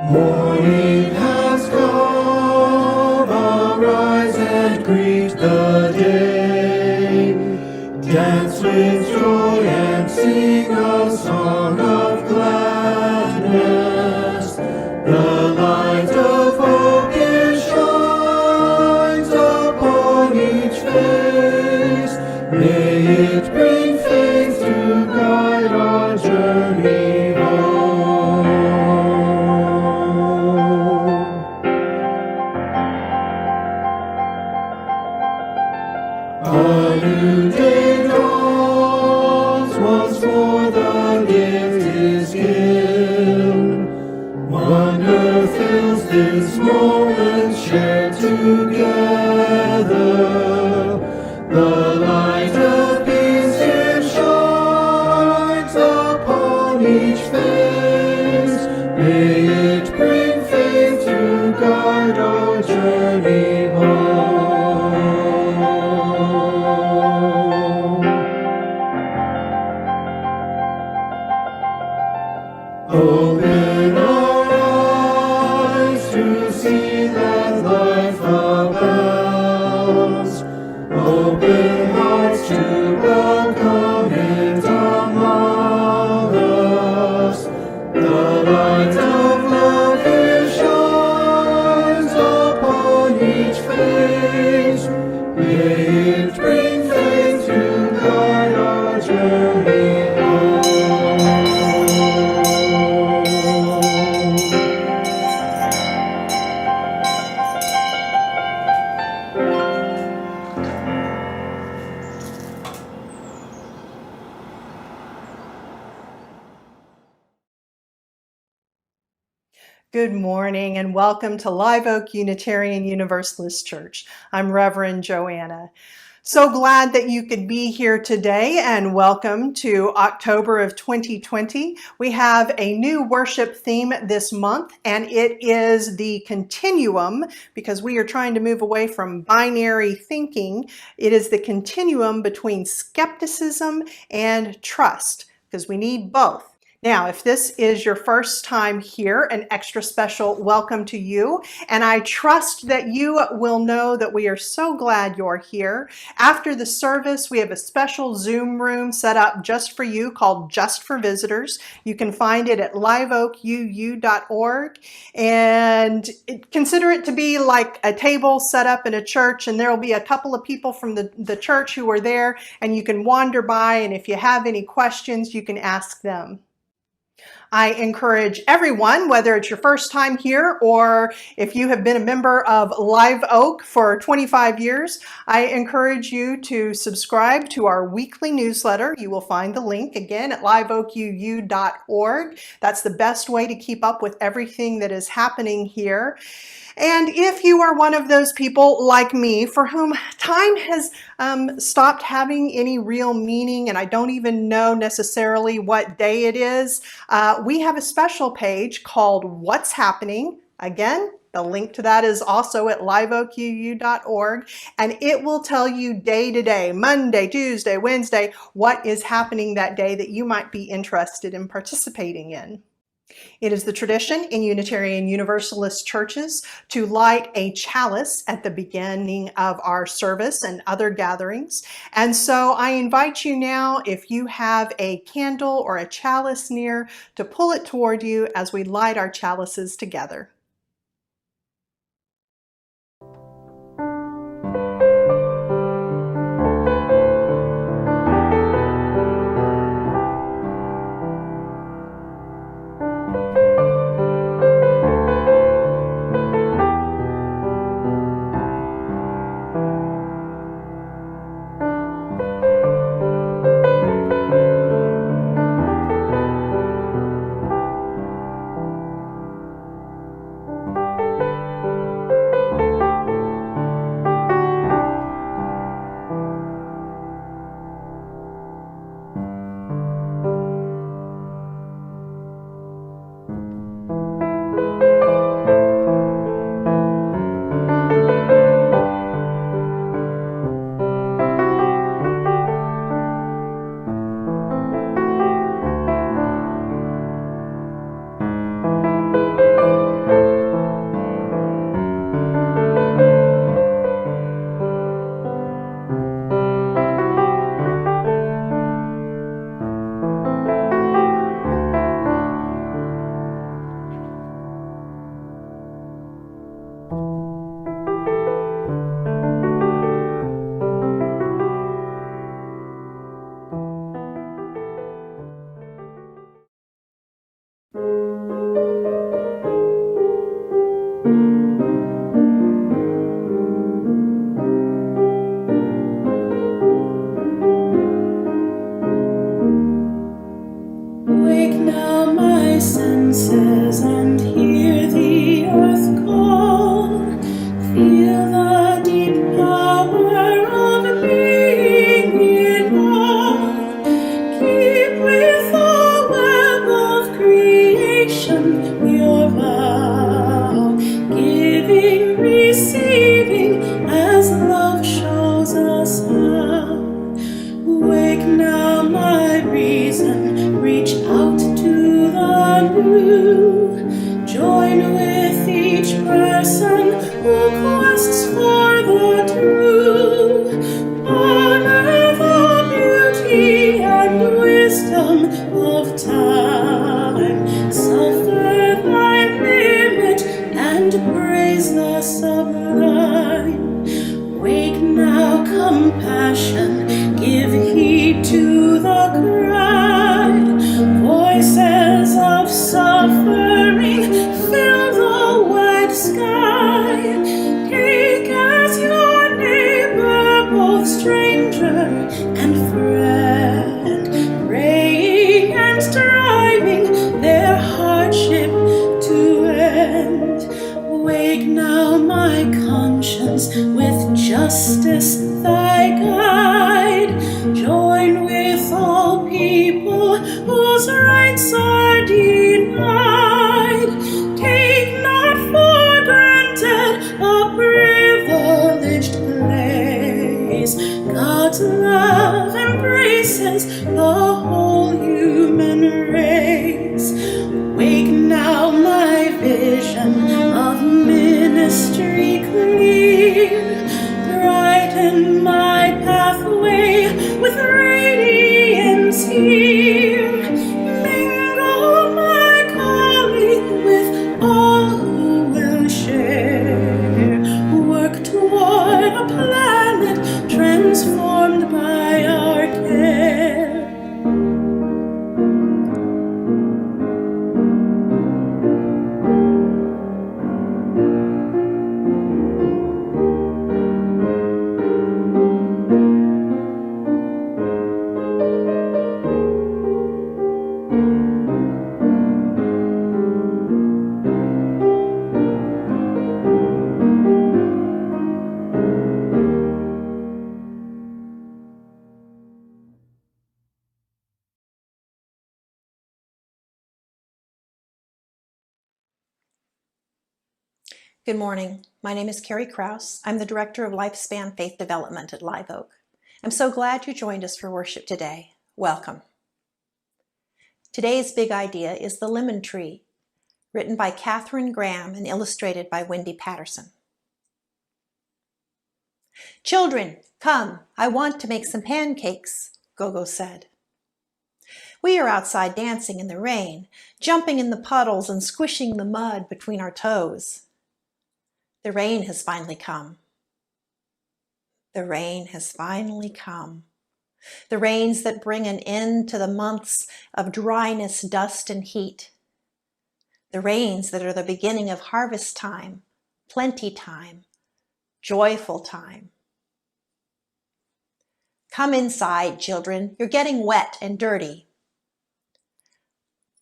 Morning has come, arise and greet the day. Dance with joy and sing a song of gladness. The light of hope it shines upon each face. May it bring faith to guide our journey home. A new day dawns, once more the gift is given. Wonder fills this moment shared together. The light of peace it shines upon each face. May it bring faith to guide our journey home. Open our eyes to see that life abounds. Open hearts to welcome it among us. The light of love it shines upon each face. May it bring faith to guide our journey home. Good morning and welcome to Live Oak Unitarian Universalist Church. I'm Reverend Joanna. So glad that you could be here today and welcome to October of 2020. We have a new worship theme this month and it is the continuum because we are trying to move away from binary thinking. It is the continuum between skepticism and trust because we need both. Now, if this is your first time here, an extra special welcome to you. And I trust that you will know that we are so glad you're here. After the service, we have a special Zoom room set up just for you called Just for Visitors. You can find it at liveoakuu.org and consider it to be like a table set up in a church, and there will be a couple of people from the church who are there, and you can wander by, and if you have any questions, you can ask them. I encourage everyone, whether it's your first time here or if you have been a member of Live Oak for 25 years, I encourage you to subscribe to our weekly newsletter. You will find the link again at liveoakuu.org. That's the best way to keep up with everything that is happening here. And if you are one of those people like me for whom time has stopped having any real meaning and I don't even know necessarily what day it is, we have a special page called What's Happening. Again, the link to that is also at liveoakuu.org, and it will tell you day to day, Monday, Tuesday, Wednesday, what is happening that day that you might be interested in participating in. It is the tradition in Unitarian Universalist churches to light a chalice at the beginning of our service and other gatherings. And so I invite you now, if you have a candle or a chalice near, to pull it toward you as we light our chalices together. senses and hear the earth call. Feel the deep power of being in all. Keep with the web of creation your vow, giving, receiving as love shows us how. Wake now, my reason, reach out to the new. Join with each person who quests for the true. Honor the beauty and wisdom of time. Suffer thy limit and praise the sublime. Wake now, compassion, give heed to the cry. Voices of suffering fill the wide sky. Take as your neighbor both stranger and friend, praying and striving their hardship to end. Wake now, my conscience, with justice thy guide. Join with all people whose rights are denied. Take not for granted a privileged place. God's love embraces the whole human race. Wake now, my vision of ministry clear. Brighten my pathway with radiance here. Mingle my calling with all who will share. Work toward a planet transformed by our care. Good morning. My name is Carrie Krause. I'm the Director of Lifespan Faith Development at Live Oak. I'm so glad you joined us for worship today. Welcome. Today's big idea is The Lemon Tree, written by Katharine Graham and illustrated by Wendy Patterson. Children, come, I want to make some pancakes, Gogo said. We are outside dancing in the rain, jumping in the puddles and squishing the mud between our toes. The rain has finally come. The rain has finally come. The rains that bring an end to the months of dryness, dust, and heat. The rains that are the beginning of harvest time, plenty time, joyful time. Come inside, children. You're getting wet and dirty.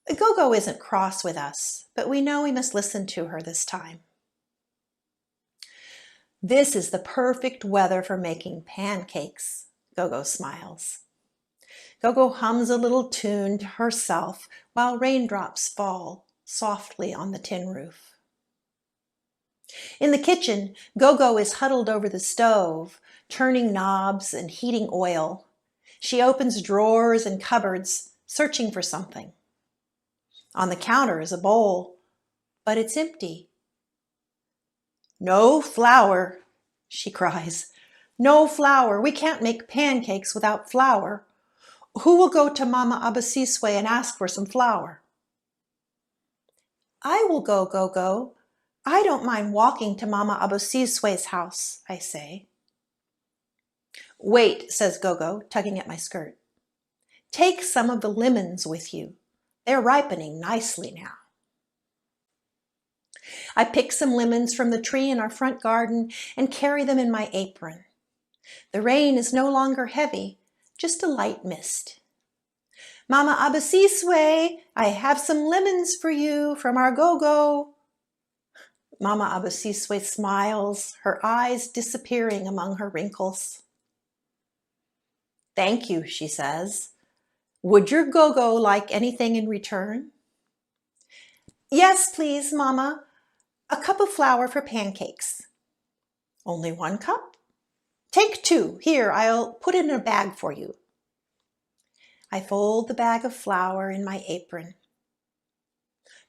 Gogo isn't cross with us, but we know we must listen to her this time. This is the perfect weather for making pancakes, Gogo smiles. Gogo hums a little tune to herself while raindrops fall softly on the tin roof. In the kitchen, Gogo is huddled over the stove, turning knobs and heating oil. She opens drawers and cupboards, searching for something. On the counter is a bowl, but it's empty. No flour, she cries. No flour. We can't make pancakes without flour. Who will go to Mama Abasiswe and ask for some flour? I will go, Gogo. I don't mind walking to Mama Abasiswe's house, I say. Wait, says Gogo, tugging at my skirt. Take some of the lemons with you. They're ripening nicely now. I pick some lemons from the tree in our front garden and carry them in my apron. The rain is no longer heavy, just a light mist. Mama Abasiswe, I have some lemons for you from our go-go. Mama Abasiswe smiles, her eyes disappearing among her wrinkles. Thank you, she says. Would your go-go like anything in return? Yes, please, Mama. A cup of flour for pancakes. Only 1 cup? Take 2. Here, I'll put it in a bag for you. I fold the bag of flour in my apron.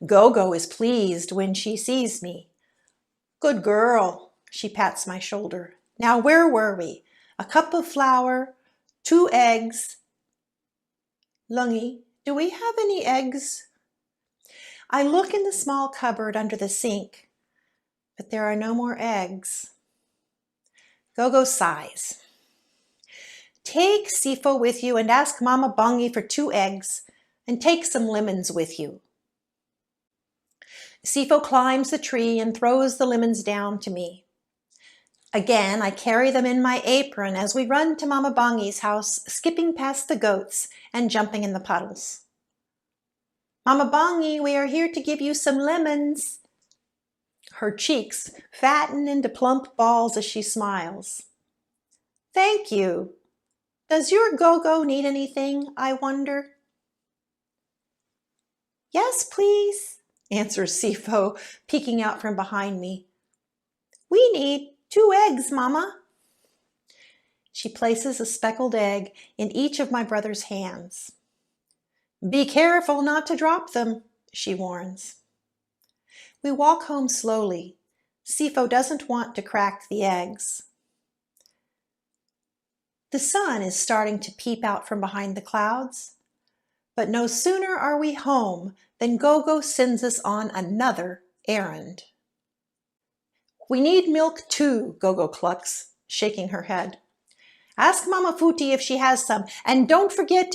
Go-go is pleased when she sees me. Good girl, she pats my shoulder. Now where were we? A cup of flour, 2 eggs. Lungi, do we have any eggs? I look in the small cupboard under the sink, but there are no more eggs. Go-go sighs. Take Sifo with you and ask Mama Bongi for 2 eggs, and take some lemons with you. Sifo climbs the tree and throws the lemons down to me. Again, I carry them in my apron as we run to Mama Bongi's house, skipping past the goats and jumping in the puddles. Mama Bongi, we are here to give you some lemons. Her cheeks fatten into plump balls as she smiles. Thank you. Does your go-go need anything, I wonder? Yes, please, answers Sifo, peeking out from behind me. We need 2 eggs, Mama. She places a speckled egg in each of my brother's hands. Be careful not to drop them, she warns. We walk home slowly. Sifo doesn't want to crack the eggs. The sun is starting to peep out from behind the clouds, but no sooner are we home than Gogo sends us on another errand. We need milk too, Gogo clucks, shaking her head. Ask Mama Futi if she has some, and don't forget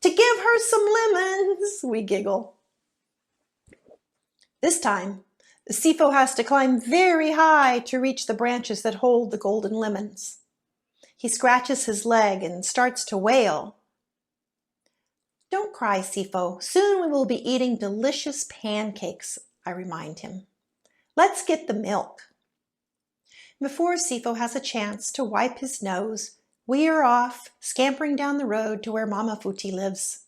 to give her some lemons, we giggle. This time, Sifo has to climb very high to reach the branches that hold the golden lemons. He scratches his leg and starts to wail. Don't cry, Sifo. Soon we will be eating delicious pancakes, I remind him. Let's get the milk. Before Sifo has a chance to wipe his nose, we are off, scampering down the road to where Mama Futi lives.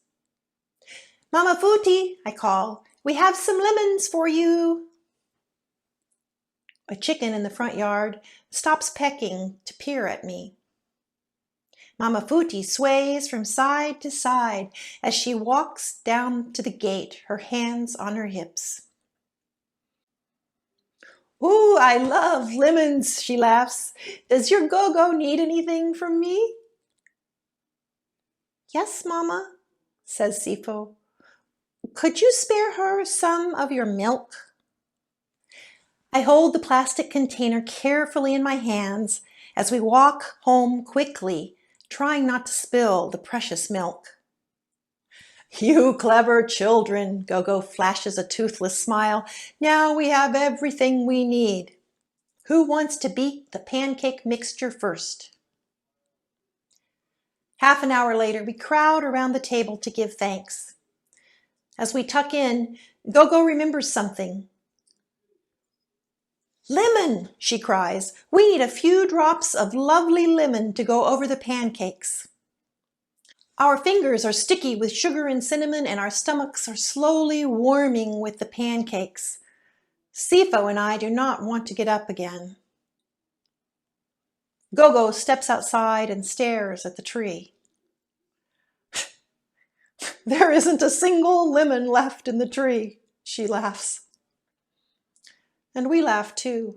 Mama Futi, I call, we have some lemons for you. A chicken in the front yard stops pecking to peer at me. Mama Futi sways from side to side as she walks down to the gate, her hands on her hips. Ooh, I love lemons, she laughs. Does your go-go need anything from me? Yes, Mama, says Sifo. Could you spare her some of your milk? I hold the plastic container carefully in my hands as we walk home quickly, trying not to spill the precious milk. You clever children, Gogo flashes a toothless smile. Now we have everything we need. Who wants to beat the pancake mixture first? Half an hour later, we crowd around the table to give thanks. As we tuck in, Gogo remembers something. Lemon, she cries. We need a few drops of lovely lemon to go over the pancakes. Our fingers are sticky with sugar and cinnamon, and our stomachs are slowly warming with the pancakes. Sifo and I do not want to get up again. Gogo steps outside and stares at the tree. There isn't a single lemon left in the tree, she laughs. And we laugh too.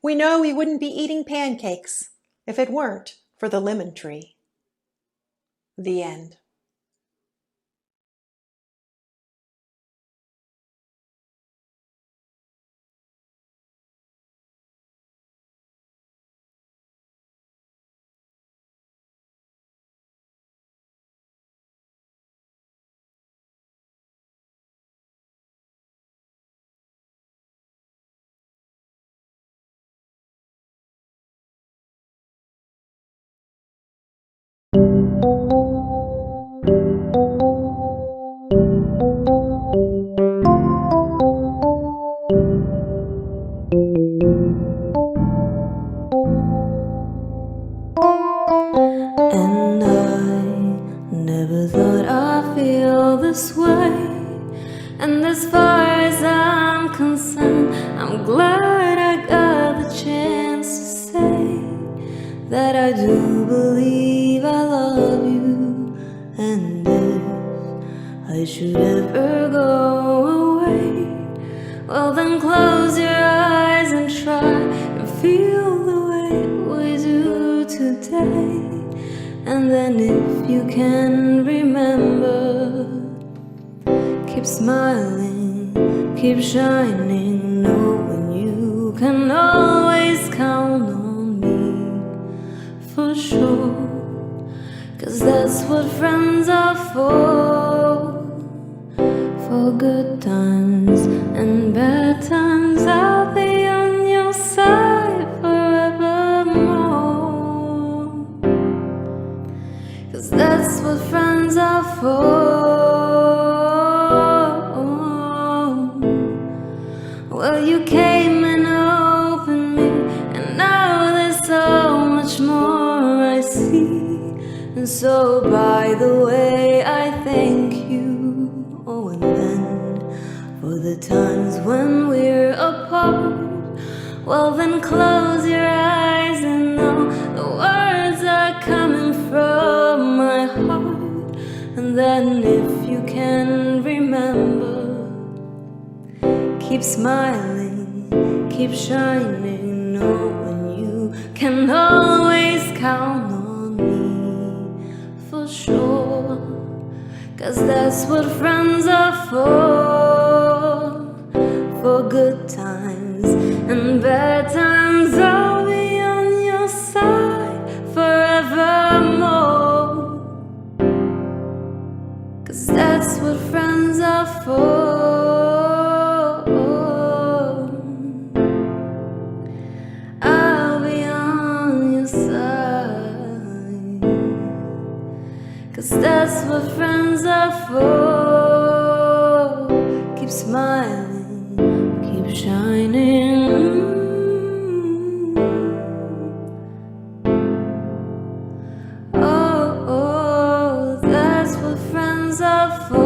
We know we wouldn't be eating pancakes if it weren't for the lemon tree. The end. feel this way. And as far as I'm concerned, I'm glad I got the chance to say that I do believe I love you. And if I should ever go away, well then close your eyes and try to feel the way we do today. And then if you can remember, keep smiling, keep shining, knowing you can always count on me for sure. 'Cause that's what friends are for good times and bad times. I'll be on your side forevermore. 'Cause that's what friends are for. Well, you came and opened me, and now there's so much more I see. And so, by the way, I thank you. Oh, and then for the times when we're apart, well, then close your eyes and know the words are coming from my heart. And then if you can remember, keep smiling, keep shining, knowing you can always count on me for sure. 'Cause that's what friends are for good times and bad times. I'll be on your side forevermore. 'Cause that's what friends are for. I'll be on your side. 'Cause that's what friends are for. Keep smiling, keep shining. Oh, that's what friends are for.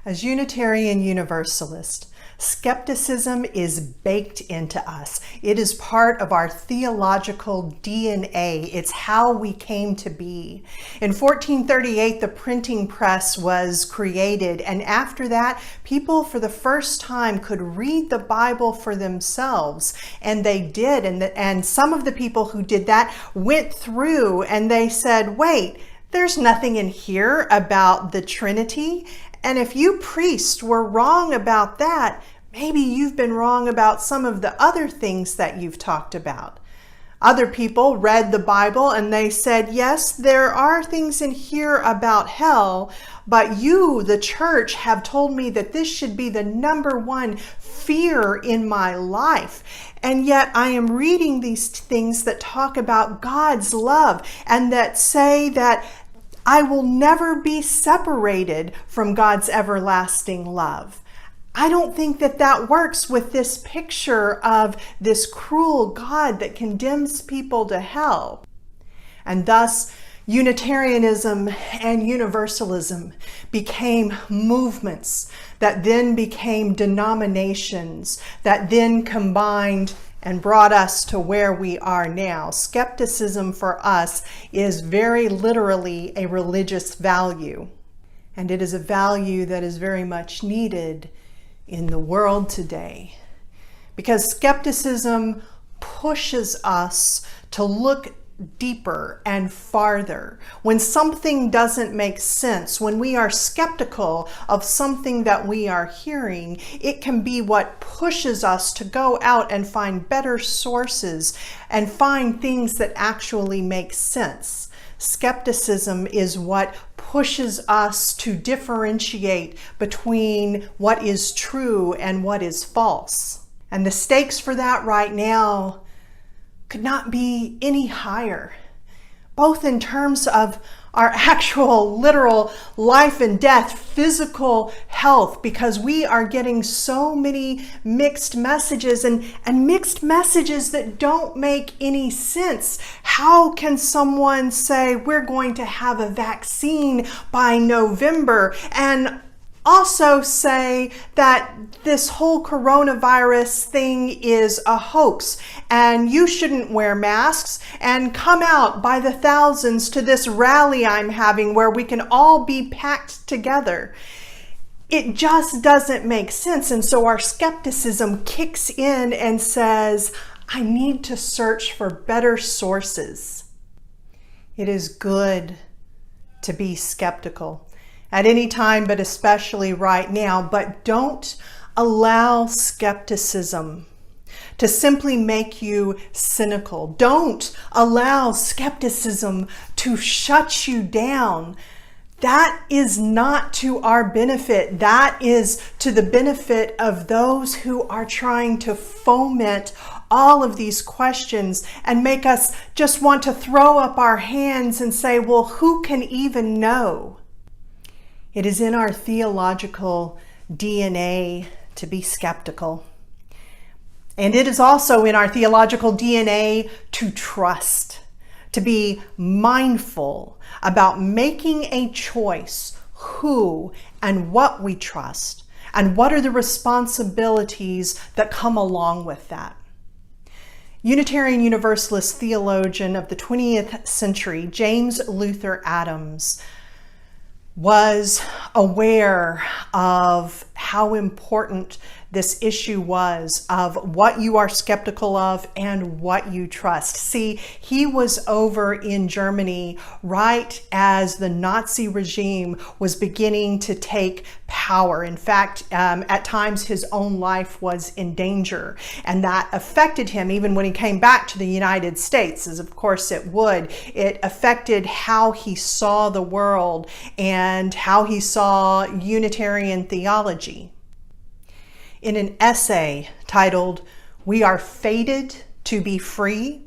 As Unitarian Universalist, skepticism is baked into us. It is part of our theological DNA. It's how we came to be. In 1438, the printing press was created, and after that, people for the first time could read the Bible for themselves, and they did. And some of the people who did that went through and they said, wait, there's nothing in here about the Trinity. And if you priests were wrong about that, maybe you've been wrong about some of the other things that you've talked about. Other people read the Bible and they said, yes, there are things in here about hell, but you, the church, have told me that this should be the number one fear in my life. And yet I am reading these things that talk about God's love and that say that I will never be separated from God's everlasting love. I don't think that that works with this picture of this cruel God that condemns people to hell. And thus, Unitarianism and Universalism became movements that then became denominations that then combined and brought us to where we are now. Skepticism for us is very literally a religious value, and it is a value that is very much needed in the world today, because skepticism pushes us to look deeper and farther. When something doesn't make sense, when we are skeptical of something that we are hearing, it can be what pushes us to go out and find better sources and find things that actually make sense. Skepticism is what pushes us to differentiate between what is true and what is false. And the stakes for that right now could not be any higher, both in terms of our actual literal life and death, physical health, because we are getting so many mixed messages and mixed messages that don't make any sense. How can someone say we're going to have a vaccine by November and also say that this whole coronavirus thing is a hoax and you shouldn't wear masks, and come out by the thousands to this rally I'm having where we can all be packed together? It just doesn't make sense. And so our skepticism kicks in and says, I need to search for better sources. It is good to be skeptical at any time, but especially right now. But don't allow skepticism to simply make you cynical. Don't allow skepticism to shut you down. That is not to our benefit. That is to the benefit of those who are trying to foment all of these questions and make us just want to throw up our hands and say, well, who can even know? It is in our theological DNA to be skeptical. And it is also in our theological DNA to trust, to be mindful about making a choice who and what we trust, and what are the responsibilities that come along with that. Unitarian Universalist theologian of the 20th century, James Luther Adams, was aware of how important this issue was, of what you are skeptical of and what you trust. See, he was over in Germany right as the Nazi regime was beginning to take power. In fact, at times his own life was in danger, and that affected him even when he came back to the United States, as of course it would. It affected how he saw the world and how he saw Unitarian theology. In an essay titled, "We Are Fated to Be Free,"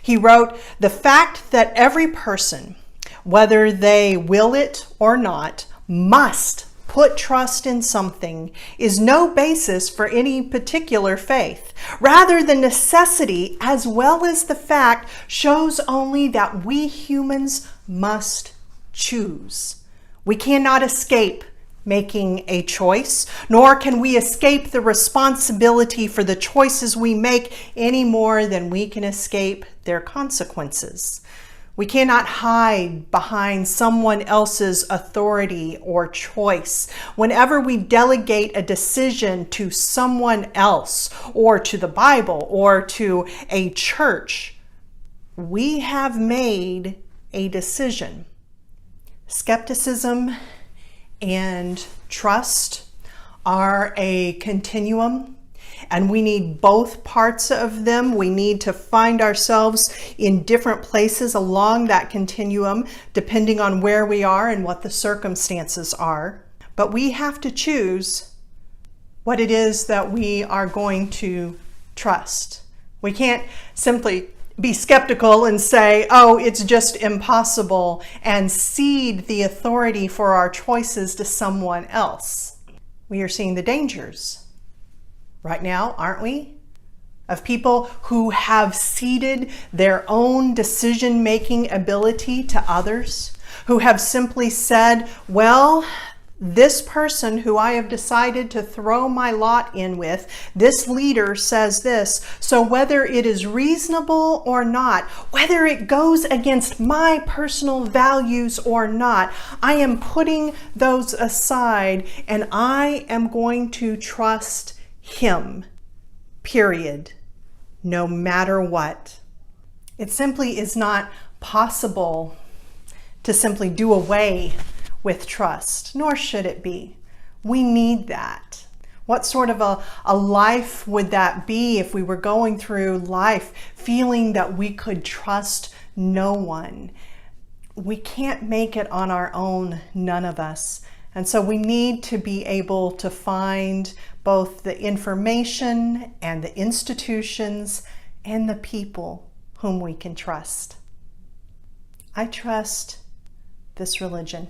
he wrote, "The fact that every person, whether they will it or not, must put trust in something is no basis for any particular faith. Rather, the necessity as well as the fact shows only that we humans must choose. We cannot escape making a choice, nor can we escape the responsibility for the choices we make any more than we can escape their consequences. We cannot hide behind someone else's authority or choice. Whenever we delegate a decision to someone else, or to the Bible, or to a church, we have made a decision. Skepticism and trust are a continuum, and we need both parts of them. We need to find ourselves in different places along that continuum, depending on where we are and what the circumstances are. But we have to choose what it is that we are going to trust. We can't simply be skeptical and say, oh, it's just impossible, and cede the authority for our choices to someone else. We are seeing the dangers right now, aren't we? Of people who have ceded their own decision-making ability to others, who have simply said, well, this person who I have decided to throw my lot in with, this leader says this, so whether it is reasonable or not, whether it goes against my personal values or not, I am putting those aside and I am going to trust him, period, no matter what. It simply is not possible to simply do away with trust, nor should it be. We need that. What sort of a life would that be if we were going through life feeling that we could trust no one? We can't make it on our own, none of us. And so we need to be able to find both the information and the institutions and the people whom we can trust. I trust this religion.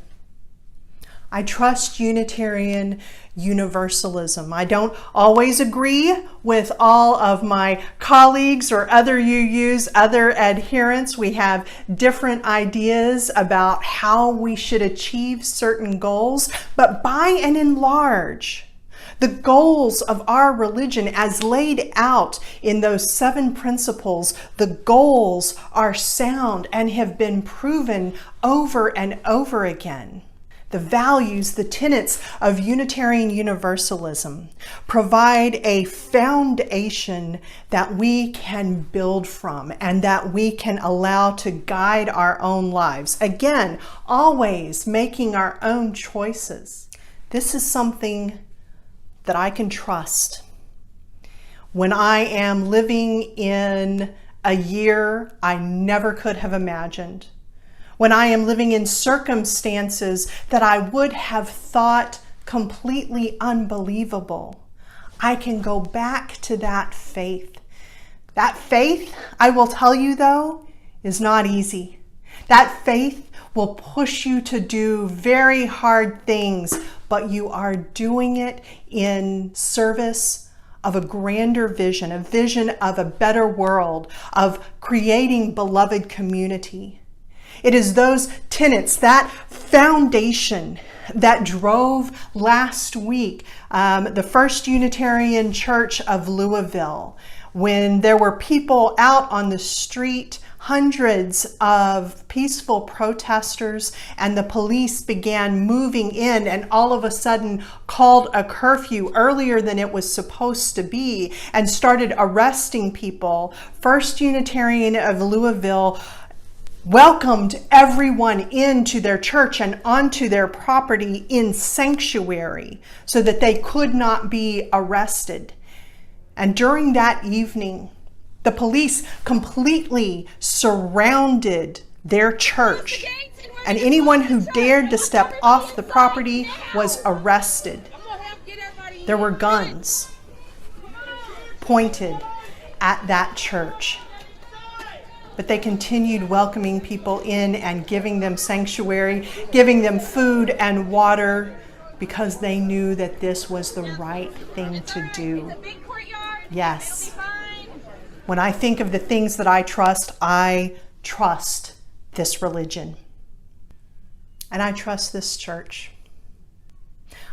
I trust Unitarian Universalism. I don't always agree with all of my colleagues or other UUs, other adherents. We have different ideas about how we should achieve certain goals, but by and in large, the goals of our religion as laid out in those 7 principles, the goals are sound and have been proven over and over again. The values, the tenets of Unitarian Universalism provide a foundation that we can build from and that we can allow to guide our own lives. Again, always making our own choices. This is something that I can trust. When I am living in a year I never could have imagined, when I am living in circumstances that I would have thought completely unbelievable, I can go back to that faith. That faith, I will tell you though, is not easy. That faith will push you to do very hard things, but you are doing it in service of a grander vision, a vision of a better world, of creating beloved community. It is those tenets, that foundation that drove last week the First Unitarian Church of Louisville, when there were people out on the street, hundreds of peaceful protesters, and the police began moving in and all of a sudden called a curfew earlier than it was supposed to be and started arresting people. First Unitarian of Louisville welcomed everyone into their church and onto their property in sanctuary so that they could not be arrested. And during that evening, the police completely surrounded their church, and anyone who dared to step off the property was arrested. There were guns pointed at that church. But they continued welcoming people in and giving them sanctuary, giving them food and water, because they knew that this was the right thing to do. Yes. When I think of the things that I trust this religion. And I trust this church.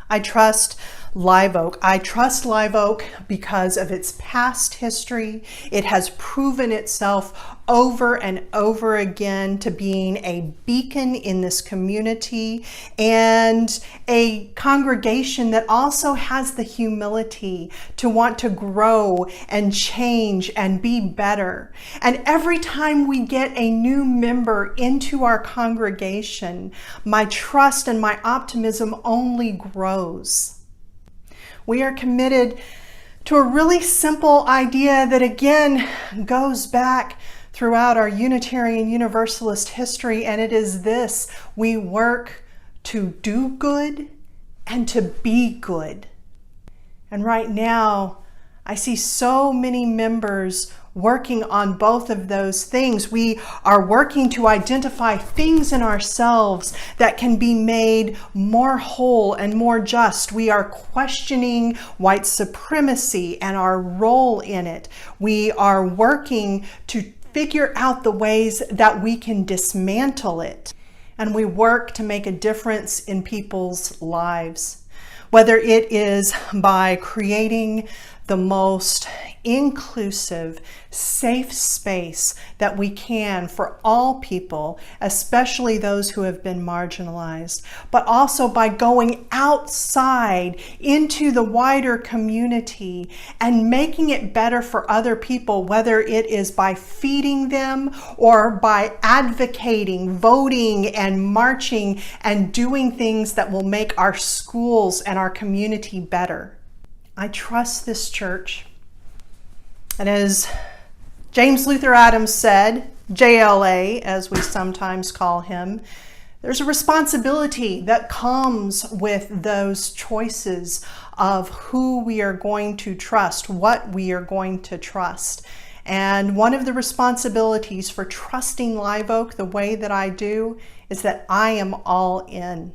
I trust Live Oak. I trust Live Oak because of its past history. It has proven itself over and over again to being a beacon in this community and a congregation that also has the humility to want to grow and change and be better. And every time we get a new member into our congregation, my trust and my optimism only grows. We are committed to a really simple idea that again goes back throughout our Unitarian Universalist history, and it is this: we work to do good and to be good. And right now, I see so many members working on both of those things. We are working to identify things in ourselves that can be made more whole and more just. We are questioning white supremacy and our role in it. We are working to figure out the ways that we can dismantle it. And we work to make a difference in people's lives, whether it is by creating the most inclusive, safe space that we can for all people, especially those who have been marginalized, but also by going outside into the wider community and making it better for other people, whether it is by feeding them or by advocating, voting, and marching and doing things that will make our schools and our community better. I trust this church. And as James Luther Adams said, JLA, as we sometimes call him, there's a responsibility that comes with those choices of who we are going to trust, what we are going to trust. And one of the responsibilities for trusting Live Oak the way that I do is that I am all in.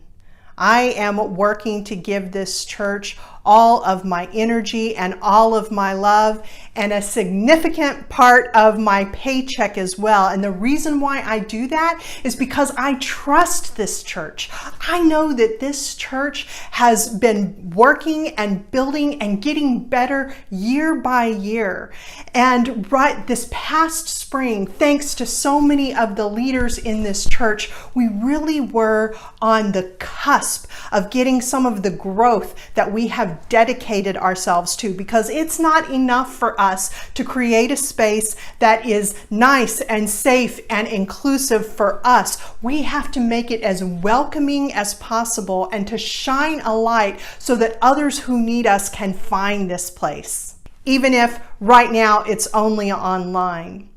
I am working to give this church all of my energy and all of my love and a significant part of my paycheck as well. And the reason why I do that is because I trust this church. I know that this church has been working and building and getting better year by year. And right this past spring, thanks to so many of the leaders in this church, we really were on the cusp of getting some of the growth that we have dedicated ourselves to, because it's not enough for us to create a space that is nice and safe and inclusive for us. We have to make it as welcoming as possible and to shine a light so that others who need us can find this place, even if right now it's only online.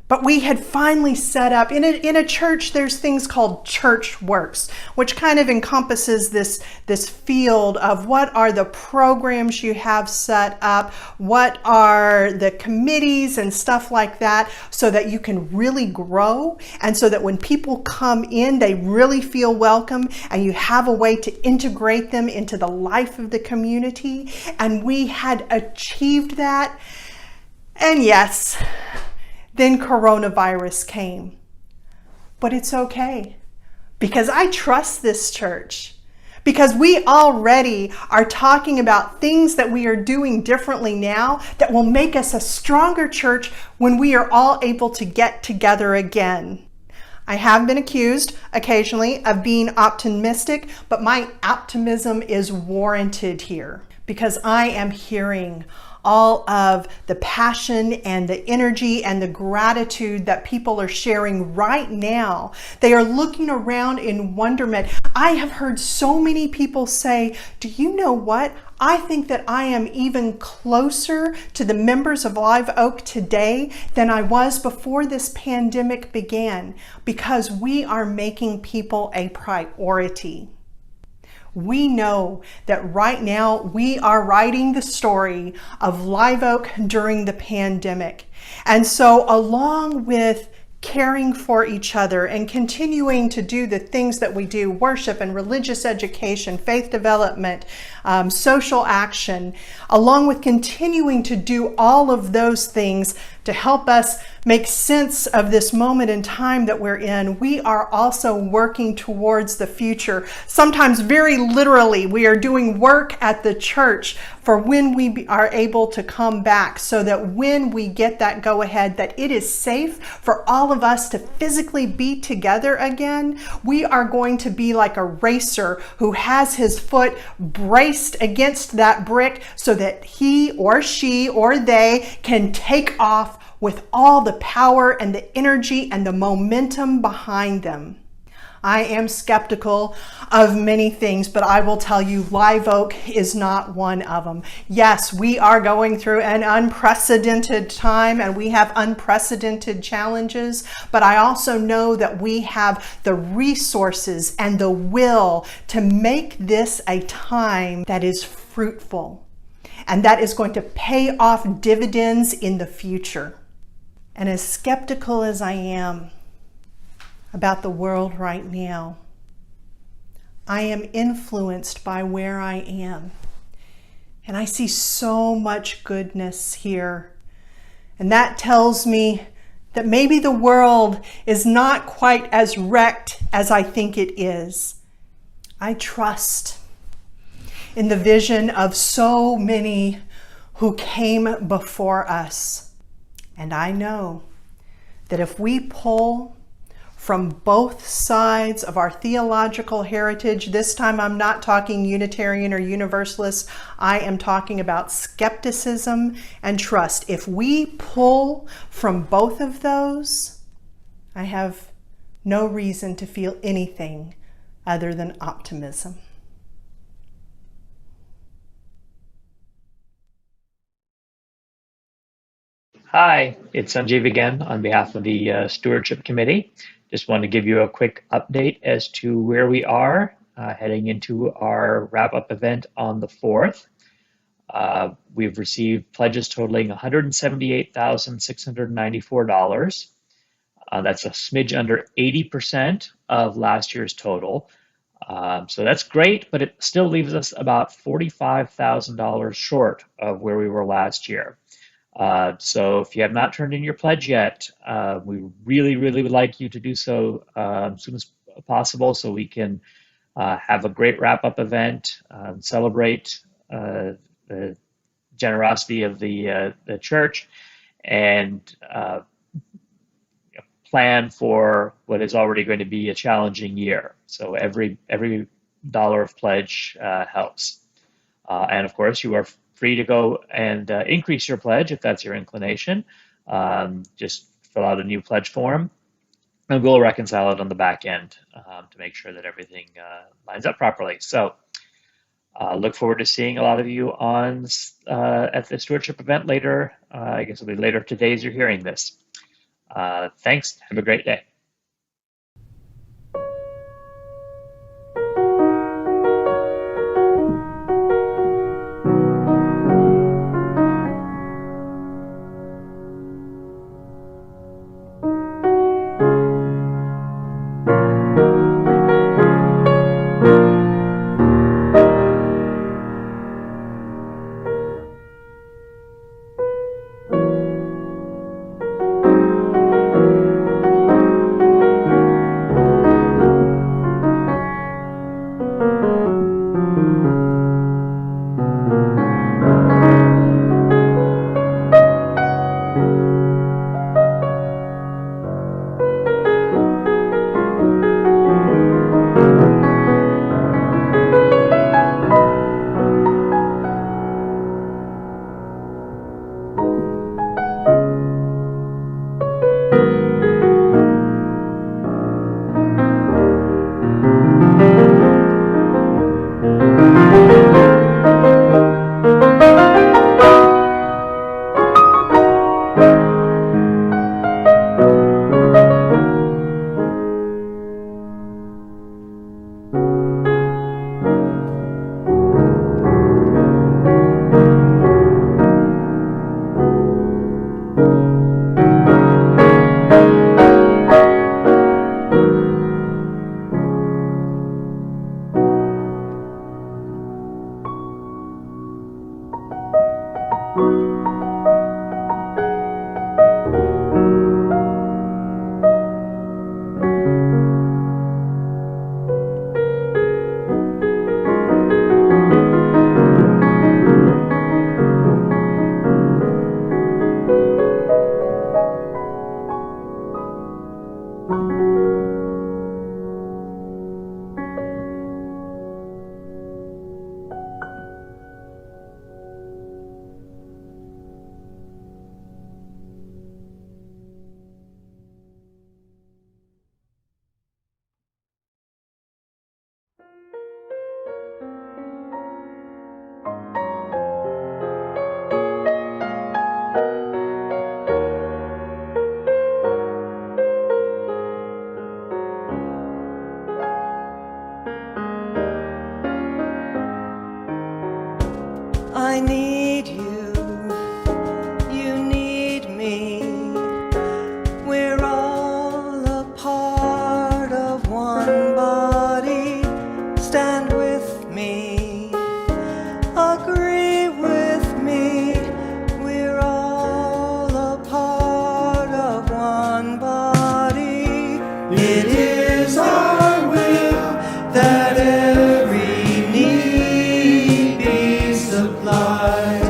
But we had finally set up, in a church, there's things called church works, which kind of encompasses this field of what are the programs you have set up, what are the committees and stuff like that, so that you can really grow, and so that when people come in, they really feel welcome, and you have a way to integrate them into the life of the community. And we had achieved that. And yes, then coronavirus came. But it's okay, because I trust this church, because we already are talking about things that we are doing differently now that will make us a stronger church when we are all able to get together again. I have been accused occasionally of being optimistic, but my optimism is warranted here, because I am hearing all of the passion and the energy and the gratitude that people are sharing right now. They are looking around in wonderment. I have heard so many people say, do you know what? I think that I am even closer to the members of Live Oak today than I was before this pandemic began, because we are making people a priority. We know that right now we are writing the story of Live Oak during the pandemic. And so along with caring for each other and continuing to do the things that we do, worship and religious education, faith development, social action, along with continuing to do all of those things to help us make sense of this moment in time that we're in, we are also working towards the future. Sometimes very literally, we are doing work at the church for when we are able to come back, so that when we get that go ahead, that it is safe for all of us to physically be together again. We are going to be like a racer who has his foot braced against that brick so that he or she or they can take off with all the power and the energy and the momentum behind them. I am skeptical of many things, but I will tell you, Live Oak is not one of them. Yes, we are going through an unprecedented time and we have unprecedented challenges, but I also know that we have the resources and the will to make this a time that is fruitful and that is going to pay off dividends in the future. And as skeptical as I am about the world right now, I am influenced by where I am. And I see so much goodness here. And that tells me that maybe the world is not quite as wrecked as I think it is. I trust in the vision of so many who came before us. And I know that if we pull from both sides of our theological heritage, this time I'm not talking Unitarian or Universalist, I am talking about skepticism and trust. If we pull from both of those, I have no reason to feel anything other than optimism. Hi, it's Sanjeev again on behalf of the Stewardship Committee. Just want to give you a quick update as to where we are heading into our wrap-up event on the 4th. We've received pledges totaling $178,694. That's a smidge under 80% of last year's total. So that's great, but it still leaves us about $45,000 short of where we were last year. So if you have not turned in your pledge yet, we really, really would like you to do so as soon as possible so we can have a great wrap-up event, celebrate the generosity of the church, and plan for what is already going to be a challenging year. So every dollar of pledge helps. And of course, you are free to go and increase your pledge if that's your inclination. Just fill out a new pledge form, and we'll reconcile it on the back end to make sure that everything lines up properly. So look forward to seeing a lot of you on at the stewardship event later. I guess it'll be later today as you're hearing this. Thanks. Have a great day. I need you, you need me. We're all a part of one body. Stand with me, agree with me. We're all a part of one body. It is our will that every need be supplied.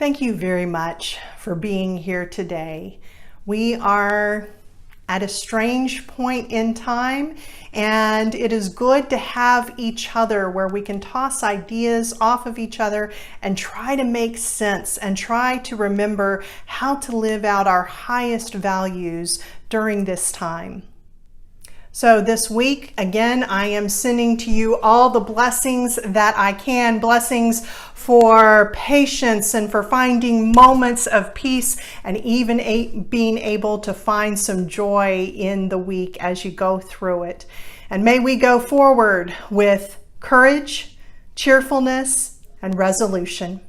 Thank you very much for being here today. We are at a strange point in time, and it is good to have each other where we can toss ideas off of each other and try to make sense and try to remember how to live out our highest values during this time. So this week, again, I am sending to you all the blessings that I can, blessings for patience and for finding moments of peace and even being able to find some joy in the week as you go through it. And may we go forward with courage, cheerfulness, and resolution.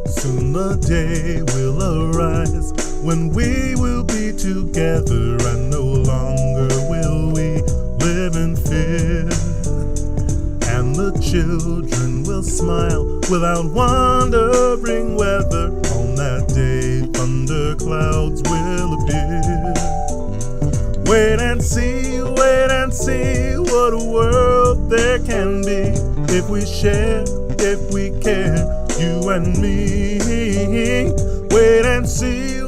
Soon the day will arise when we will be together, and no longer will we live in fear. And the children will smile without wondering whether on that day thunder clouds will appear. Wait and see what a world there can be if we share, if we care, you and me. Wait and see,